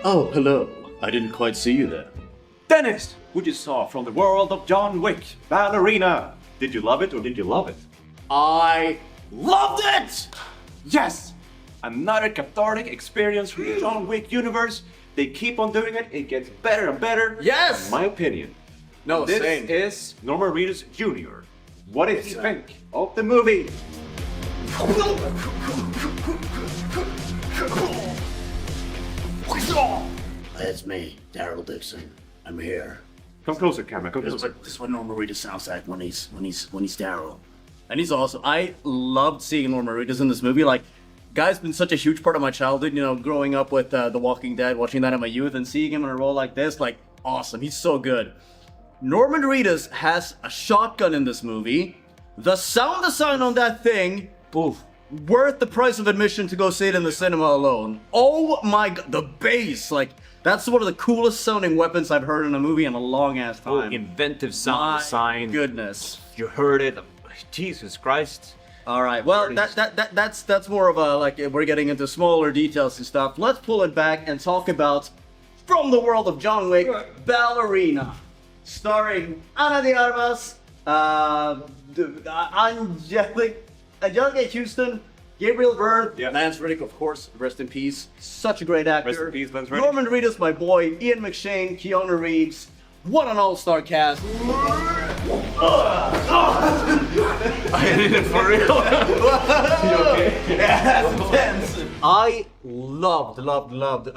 Oh, hello. I didn't quite see you there. Dennis, what you saw from the world of John Wick, Ballerina. Did you love it or did you love it? I loved it! Yes! Another cathartic experience from the John Wick universe. They keep on doing it, it gets better and better. Yes! In my opinion. No, this same. is Norman Reedus Jr. What did he think of the movie? That's me, Daryl Dixon. I'm here. Come closer, camera. Come This closer. is what Norman Reedus sounds like when he's Daryl. And he's awesome. I loved seeing Norman Reedus in this movie. Like, guy's been such a huge part of my childhood, you know, growing up with The Walking Dead, watching that in my youth, and seeing him in a role like this, like, awesome. He's so good. Norman Reedus has a shotgun in this movie. The sound design on that thing, oof, worth the price of admission to go see it in the cinema alone. Oh my god, the bass, like, that's one of the coolest sounding weapons I've heard in a movie in a long ass time. Inventive sound My design. goodness. You heard it. Jesus Christ. All right. Well, that's more of a, like, we're getting into smaller details and stuff. Let's pull it back and talk about, from the world of John Wick, Ballerina, starring Ana de Armas, Angelica Houston, Gabriel Byrne, Yeah. Lance Reddick, of course, rest in peace. Such a great actor. Rest in peace, Lance Reddick. Norman Reedus, my boy, Ian McShane, Keanu Reeves. What an all-star cast. I did it for real. Yeah, that's intense. I loved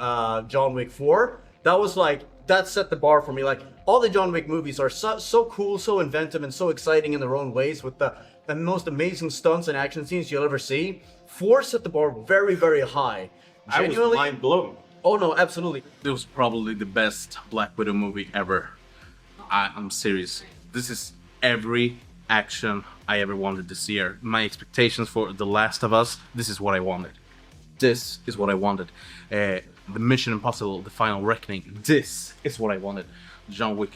John Wick 4. That was like, that set the bar for me. Like, all the John Wick movies are so cool, so inventive, and so exciting in their own ways with the most amazing stunts and action scenes you'll ever see. 4 set the bar very, very high. I was mind blown. Oh no, absolutely. It was probably the best Black Widow movie ever. I'm serious. This is every action I ever wanted this year. My expectations for The Last of Us, this is what I wanted. This is what I wanted. The Mission Impossible, The Final Reckoning, this is what I wanted. John Wick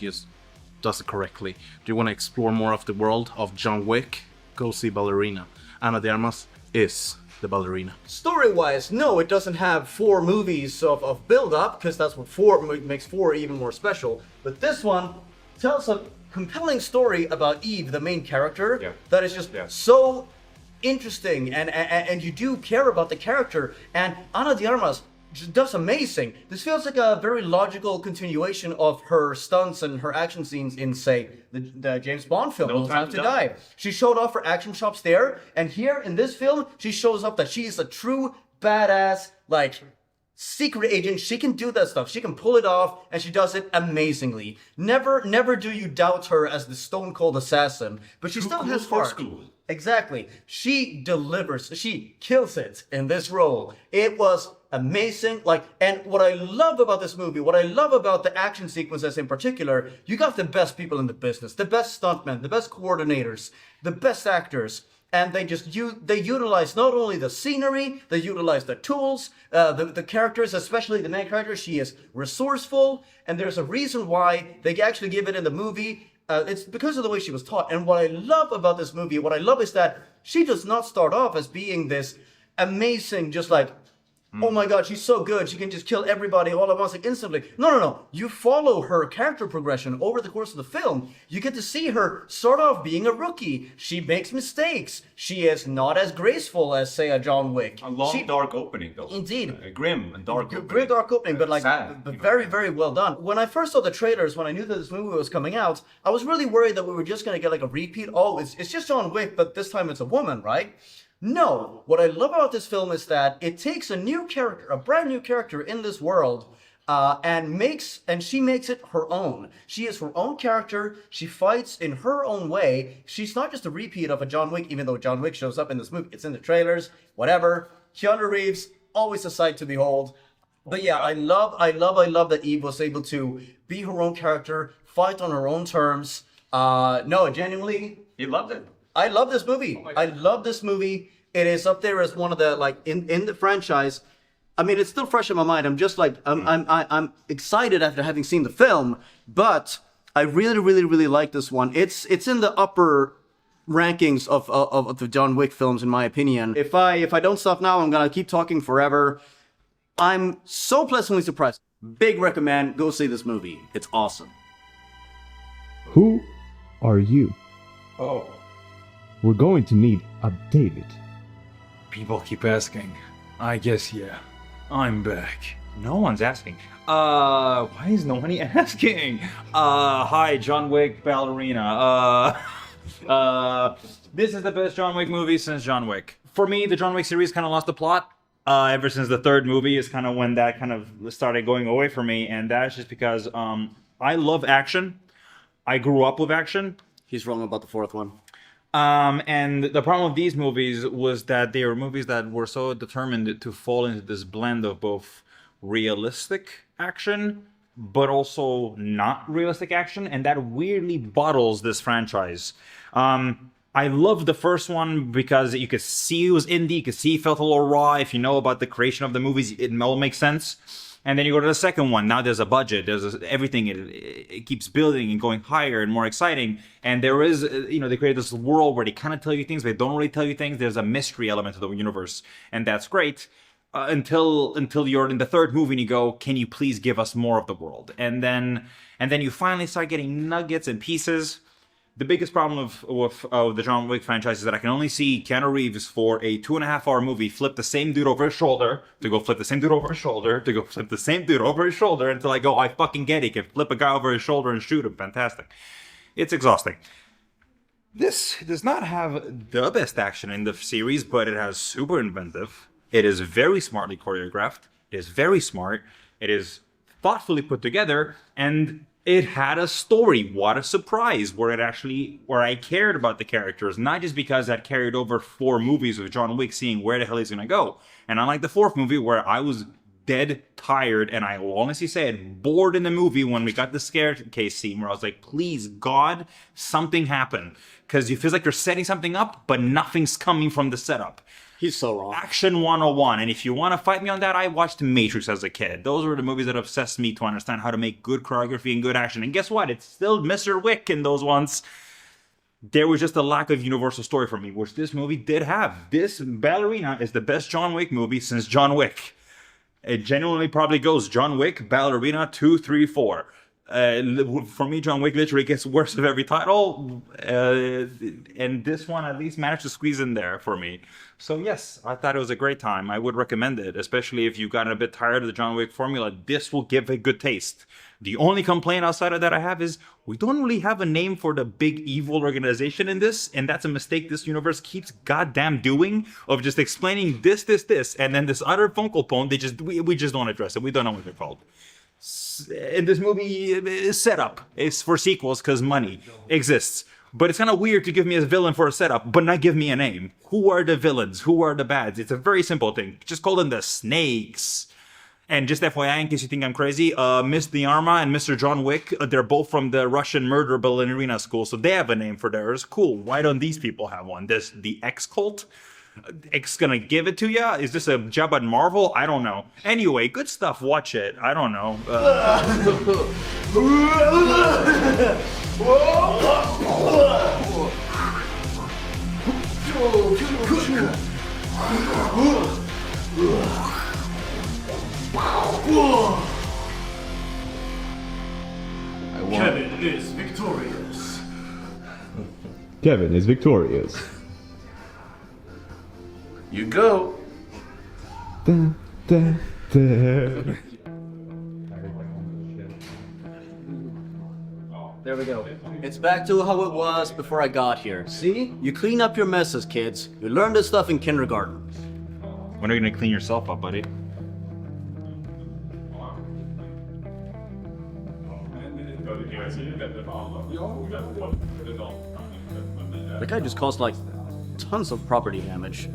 does it correctly. Do you want to explore more of the world of John Wick? Go see Ballerina. Ana de Armas is the Ballerina. Story-wise, no, it doesn't have 4 movies of build-up, because that's what 4 makes 4 even more special. But this one tells a compelling story about Eve, the main character, that is just so interesting, and you do care about the character. And Ana de Armas just does amazing. This feels like a very logical continuation of her stunts and her action scenes in, say, the James Bond film, No Time to Die. She showed off her action chops there, and here in this film, she shows up that she is a true badass, like, secret agent. She can do that stuff. She can pull it off, and she does it amazingly. Never do you doubt her as the stone cold assassin, but she still has heart. Exactly. She delivers. She kills it in this role. It was amazing. Like, and what I love about this movie, what I love about the action sequences in particular, you got the best people in the business, the best stuntmen, the best coordinators, the best actors. And they utilize not only the scenery, they utilize the tools, the characters, especially the main character. She is resourceful, and there's a reason why they actually give it in the movie. It's because of the way she was taught. And what I love about this movie, what I love is that she does not start off as being this amazing, just like, oh my god, she's so good, she can just kill everybody all at once, like, instantly. No. You follow her character progression over the course of the film. You get to see her start off being a rookie. She makes mistakes. She is not as graceful as, say, a John Wick. A long, dark opening, though. Indeed. A grim and dark opening. Grim, dark opening, but like, sad, very, very well done. When I first saw the trailers, when I knew that this movie was coming out, I was really worried that we were just going to get like a repeat. Oh, it's just John Wick, but this time it's a woman, right? No, what I love about this film is that it takes a new character, a brand new character in this world, and she makes it her own. She is her own character. She fights in her own way. She's not just a repeat of a John Wick, even though John Wick shows up in this movie. It's in the trailers, whatever. Keanu Reeves, always a sight to behold. But yeah, I love that Eve was able to be her own character, fight on her own terms. No, genuinely, You loved it. I love this movie. I love this movie. It is up there as one of the, like, in the franchise. I mean, it's still fresh in my mind. I'm just like, I'm excited after having seen the film, but I really like this one. It's in the upper rankings of the John Wick films, in my opinion. If I don't stop now, I'm gonna keep talking forever. I'm so pleasantly surprised. Big recommend. Go see this movie. It's awesome. Who are you? Oh, We're going to need a David. people keep asking. I guess, yeah. I'm back. No one's asking. Why is no one asking? Hi, John Wick, Ballerina. This is the best John Wick movie since John Wick. For me, the John Wick series kind of lost the plot. Ever since the third movie is kind of when that kind of started going away for me, and that's just because I love action. I grew up with action. He's wrong about the fourth one. And the problem with these movies was that they were movies that were so determined to fall into this blend of both realistic action, but also not realistic action, and that weirdly bottles this franchise. I loved the first one because you could see it was indie, you could see it felt a little raw. If you know about the creation of the movies, it all makes sense. And then you go to the second one. Now there's a budget. Everything. It keeps building and going higher and more exciting. And there is, they create this world where they kind of tell you things, but they don't really tell you things. There's a mystery element to the universe, and that's great. Until you're in the third movie and you go, can you please give us more of the world? And then you finally start getting nuggets and pieces. The biggest problem with the John Wick franchise is that I can only see Keanu Reeves for a 2.5-hour movie flip the same dude over his shoulder, to go flip the same dude over his shoulder, to go flip the same dude over his shoulder, until I go, I fucking get it. He can flip a guy over his shoulder and shoot him. Fantastic. It's exhausting. This does not have the best action in the series, but it has super inventive. It is very smartly choreographed. It is very smart. It is thoughtfully put together, and it had a story. What a surprise! Where I cared about the characters, not just because that carried over 4 movies with John Wick, seeing where the hell he's gonna go. And unlike the 4th movie, where I was dead tired, and I will honestly say it, bored in the movie when we got the staircase scene, where I was like, please, God, something happen. Because it feels like you're setting something up, but nothing's coming from the setup. He's so wrong. Action 101. And if you want to fight me on that, I watched Matrix as a kid. Those were the movies that obsessed me to understand how to make good choreography and good action. And guess what? It's still Mr. Wick in those ones. There was just a lack of universal story for me, which this movie did have. This Ballerina is the best John Wick movie since John Wick. It genuinely probably goes John Wick, Ballerina, 2, 3, 4. For me, John Wick literally gets worse with every title, and this one at least managed to squeeze in there for me. So yes, I thought it was a great time. I would recommend it, especially if you've gotten a bit tired of the John Wick formula. This will give a good taste. The only complaint outside of that I have is we don't really have a name for the big evil organization in this, and that's a mistake this universe keeps goddamn doing, of just explaining this, and then this other focal point, we just don't address it. We don't know what they're called. And this movie is set up. It's for sequels because money exists. But it's kind of weird to give me a villain for a setup, but not give me a name. Who are the villains? Who are the bads? It's a very simple thing. Just call them the Snakes. And just FYI, in case you think I'm crazy, Miss Diarma and Mr. John Wick, they're both from the Russian murder ballerina school, so they have a name for theirs. Cool. Why don't these people have one? The X Cult? X gonna give it to ya? Is this a job at Marvel? I don't know. Anyway, good stuff. Watch it. I don't know. Kevin is victorious. Kevin is victorious. You go. Da, da, da. There we go. It's back to how it was before I got here. See? You clean up your messes, kids. You learned this stuff in kindergarten. When are you gonna clean yourself up, buddy? That guy just caused like tons of property damage.